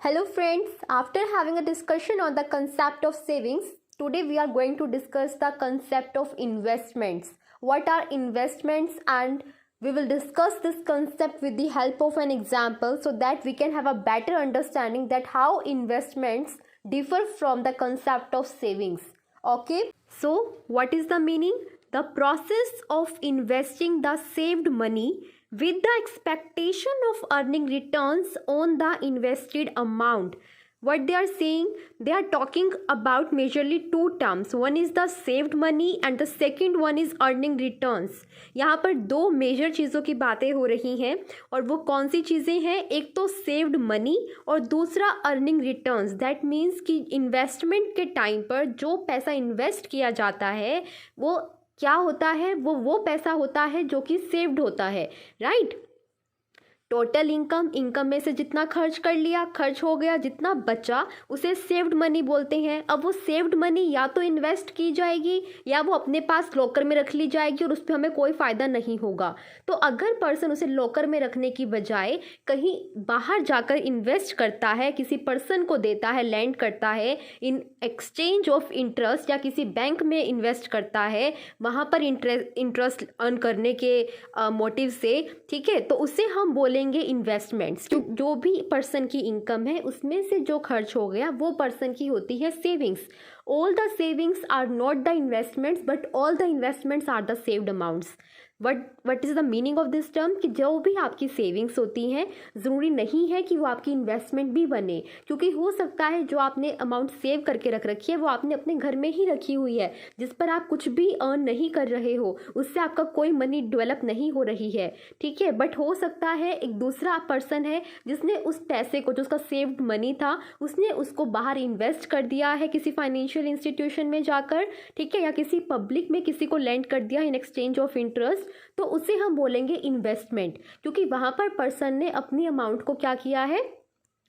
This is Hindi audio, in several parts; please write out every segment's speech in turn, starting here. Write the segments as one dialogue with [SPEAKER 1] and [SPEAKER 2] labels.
[SPEAKER 1] Hello friends, after having a discussion on the concept of savings, today we are going to discuss the concept of investments. What are investments, and we will discuss this concept with the help of an example so that we can have a better understanding that how investments differ from the concept of savings. Okay, so what is the meaning? The process of investing the saved money with the expectation of earning returns on the invested amount. What they are saying, they are talking about majorly two terms. One is the saved money and the second one is earning returns. यहाँ पर दो मेजर चीज़ों की बातें हो रही हैं और वो कौन सी चीज़ें हैं? एक तो सेव्ड मनी और दूसरा अर्निंग रिटर्न्स. दैट मीन्स कि इन्वेस्टमेंट के टाइम पर जो पैसा इन्वेस्ट किया जाता है वो क्या होता है? वो पैसा होता है जो कि सेव्ड होता है, राइट? टोटल इनकम में से जितना खर्च कर लिया, खर्च हो गया, जितना बचा उसे सेव्ड मनी बोलते हैं. अब वो सेव्ड मनी या तो इन्वेस्ट की जाएगी या वो अपने पास लॉकर में रख ली जाएगी और उस पर हमें कोई फ़ायदा नहीं होगा. तो अगर पर्सन उसे लॉकर में रखने की बजाय कहीं बाहर जाकर इन्वेस्ट करता है, किसी पर्सन को देता है, लैंड करता है इन एक्सचेंज ऑफ इंटरेस्ट, या किसी बैंक में इन्वेस्ट करता है वहाँ पर इंटरेस्ट अर्न करने के मोटिव से, ठीक है, तो उसे हम बोलेंगे इन्वेस्टमेंट्स. जो भी पर्सन की इनकम है उसमें से जो खर्च हो गया वो पर्सन की होती है savings. All the savings are not the investments but all the investments are the saved amounts. What is the meaning of this term? कि जो भी आपकी सेविंग्स होती हैं ज़रूरी नहीं है कि वो आपकी इन्वेस्टमेंट भी बने, क्योंकि हो सकता है जो आपने अमाउंट सेव करके रख रखी है वो आपने अपने घर में ही रखी हुई है, जिस पर आप कुछ भी अर्न नहीं कर रहे हो, उससे आपका कोई मनी डेवलप नहीं हो रही है, ठीक है. बट हो सकता है एक दूसरा पर्सन है जिसने उस पैसे को, जो उसका सेव्ड मनी था, उसने उसको बाहर इन्वेस्ट कर दिया है किसी फाइनेंशियल इंस्टीट्यूशन में जाकर, ठीक है, या किसी पब्लिक में किसी को लेंड कर दिया इन एक्सचेंज ऑफ इंटरेस्ट. तो उसे हम बोलेंगे इन्वेस्टमेंट, क्योंकि वहाँ पर पर्सन ने अपनी अमाउंट को क्या किया है,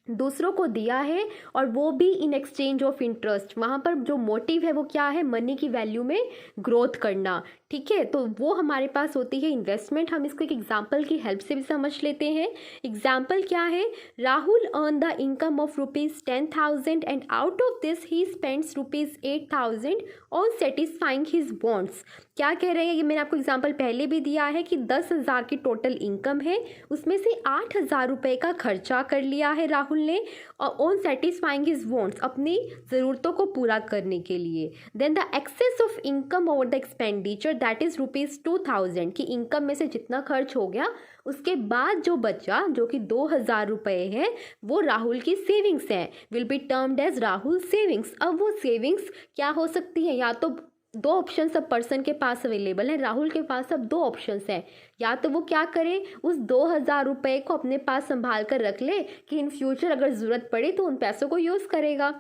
[SPEAKER 1] दूसरों को दिया है, और वो भी इन एक्सचेंज ऑफ इंटरेस्ट. वहाँ पर जो मोटिव है वो क्या है? मनी की वैल्यू में ग्रोथ करना, ठीक है. तो वो हमारे पास होती है इन्वेस्टमेंट. हम इसको एक एग्जाम्पल की हेल्प से भी समझ लेते हैं. एग्जाम्पल क्या है? Rahul earn the income of ₹10,000 and out of this he spends ₹8,000 on satisfying his wants. क्या कह रहे हैं? ये मैंने आपको एग्जाम्पल पहले भी दिया है कि 10,000 की टोटल इनकम है, उसमें से 8,000 रुपये का खर्चा कर लिया है राहुल ने ऑन सेटिस्फाइंग हिज वांट्स, अपनी ज़रूरतों को पूरा करने के लिए. Then the excess of income over the expenditure that is ₹2,000 की इनकम में से जितना खर्च हो गया उसके बाद जो बचा, जो कि 2,000 रुपये है, वो राहुल की सेविंग्स हैं, will be termed as Rahul savings. अब वो सेविंग्स क्या हो सकती है? या तो दो ऑप्शंस अब पर्सन के पास अवेलेबल है. राहुल के पास अब दो ऑप्शंस हैं. या तो वो क्या करे, उस 2,000 रुपये को अपने पास संभाल कर रख ले कि इन फ्यूचर अगर ज़रूरत पड़े तो उन पैसों को यूज़ करेगा.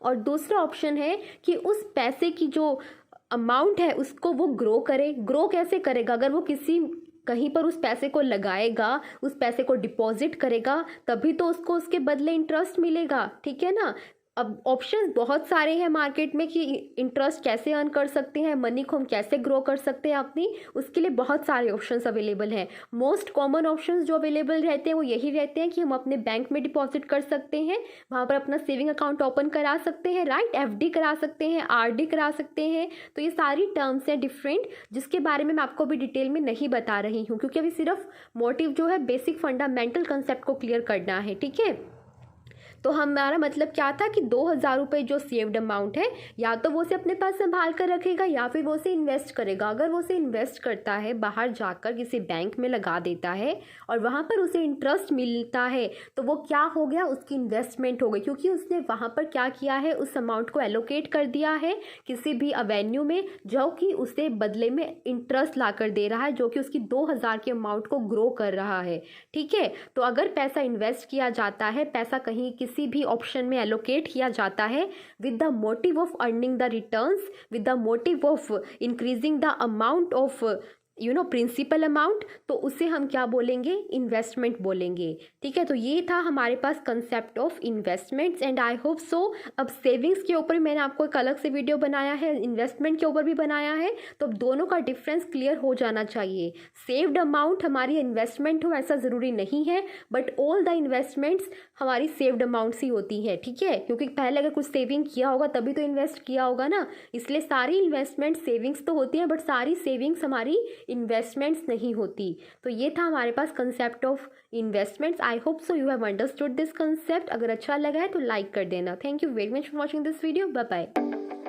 [SPEAKER 1] और दूसरा ऑप्शन है कि उस पैसे की जो अमाउंट है उसको वो ग्रो करे. ग्रो कैसे करेगा? अगर वो किसी कहीं पर उस पैसे को लगाएगा, उस पैसे को डिपॉजिट करेगा, तभी तो उसको उसके बदले इंटरेस्ट मिलेगा, ठीक है ना. अब ऑप्शंस बहुत सारे हैं मार्केट में कि इंटरेस्ट कैसे अर्न कर सकते हैं, मनी को हम कैसे ग्रो कर सकते हैं अपनी, उसके लिए बहुत सारे ऑप्शंस अवेलेबल हैं. मोस्ट कॉमन ऑप्शंस जो अवेलेबल रहते हैं वो यही रहते हैं कि हम अपने बैंक में डिपॉजिट कर सकते हैं, वहाँ पर अपना सेविंग अकाउंट ओपन करा सकते हैं, राइट, एफडी करा सकते हैं, आरडी करा सकते हैं. तो ये सारी टर्म्स हैं डिफरेंट, जिसके बारे में मैं आपको अभी डिटेल में नहीं बता रही हूँ, क्योंकि अभी सिर्फ मोटिव जो है बेसिक फंडामेंटल कंसेप्ट को क्लियर करना है, ठीक है. तो हमारा मतलब क्या था कि 2,000 रुपये जो सेव्ड अमाउंट है, या तो वो उसे अपने पास संभाल कर रखेगा या फिर वो उसे इन्वेस्ट करेगा. अगर वो उसे इन्वेस्ट करता है, बाहर जाकर किसी बैंक में लगा देता है और वहाँ पर उसे इंटरेस्ट मिलता है, तो वो क्या हो गया? उसकी इन्वेस्टमेंट हो गई, क्योंकि उसने वहाँ पर क्या किया है, उस अमाउंट को एलोकेट कर दिया है किसी भी अवेन्यू में जो कि उसे बदले में इंटरेस्ट ला कर दे रहा है, जो कि उसकी 2,000 के अमाउंट को ग्रो कर रहा है, ठीक है. तो अगर पैसा इन्वेस्ट किया जाता है, पैसा कहीं किसी भी ऑप्शन में एलोकेट किया जाता है with the motive of earning the returns, with the motive of increasing the amount of principal amount, तो उसे हम क्या बोलेंगे, इन्वेस्टमेंट बोलेंगे। ठीक है, तो ये था हमारे पास concept of investments and I hope so अब सेविंग्स के ऊपर मैंने आपको एक अलग से वीडियो बनाया है, इन्वेस्टमेंट के ऊपर भी बनाया है, तो अब दोनों का डिफरेंस क्लियर हो जाना चाहिए। सेव्ड अमाउंट हमारी इन्वेस्टमेंट हो ऐसा ज़रूरी नहीं है, बट ऑल द इन्वेस्टमेंट्स हमारी सेव्ड अमाउंट्स ही होती है। ठीक है, क्योंकि पहले अगर कुछ सेविंग किया होगा तभी तो इन्वेस्ट किया होगा ना, इसलिए सारी इन्वेस्टमेंट सेविंग्स तो होती हैं बट सारी सेविंग्स हमारी इन्वेस्टमेंट्स नहीं होती। तो ये था हमारे पास concept of investments. I hope so you have understood this concept. अगर अच्छा लगा है तो लाइक कर देना। Thank you very much for watching this video. Bye bye.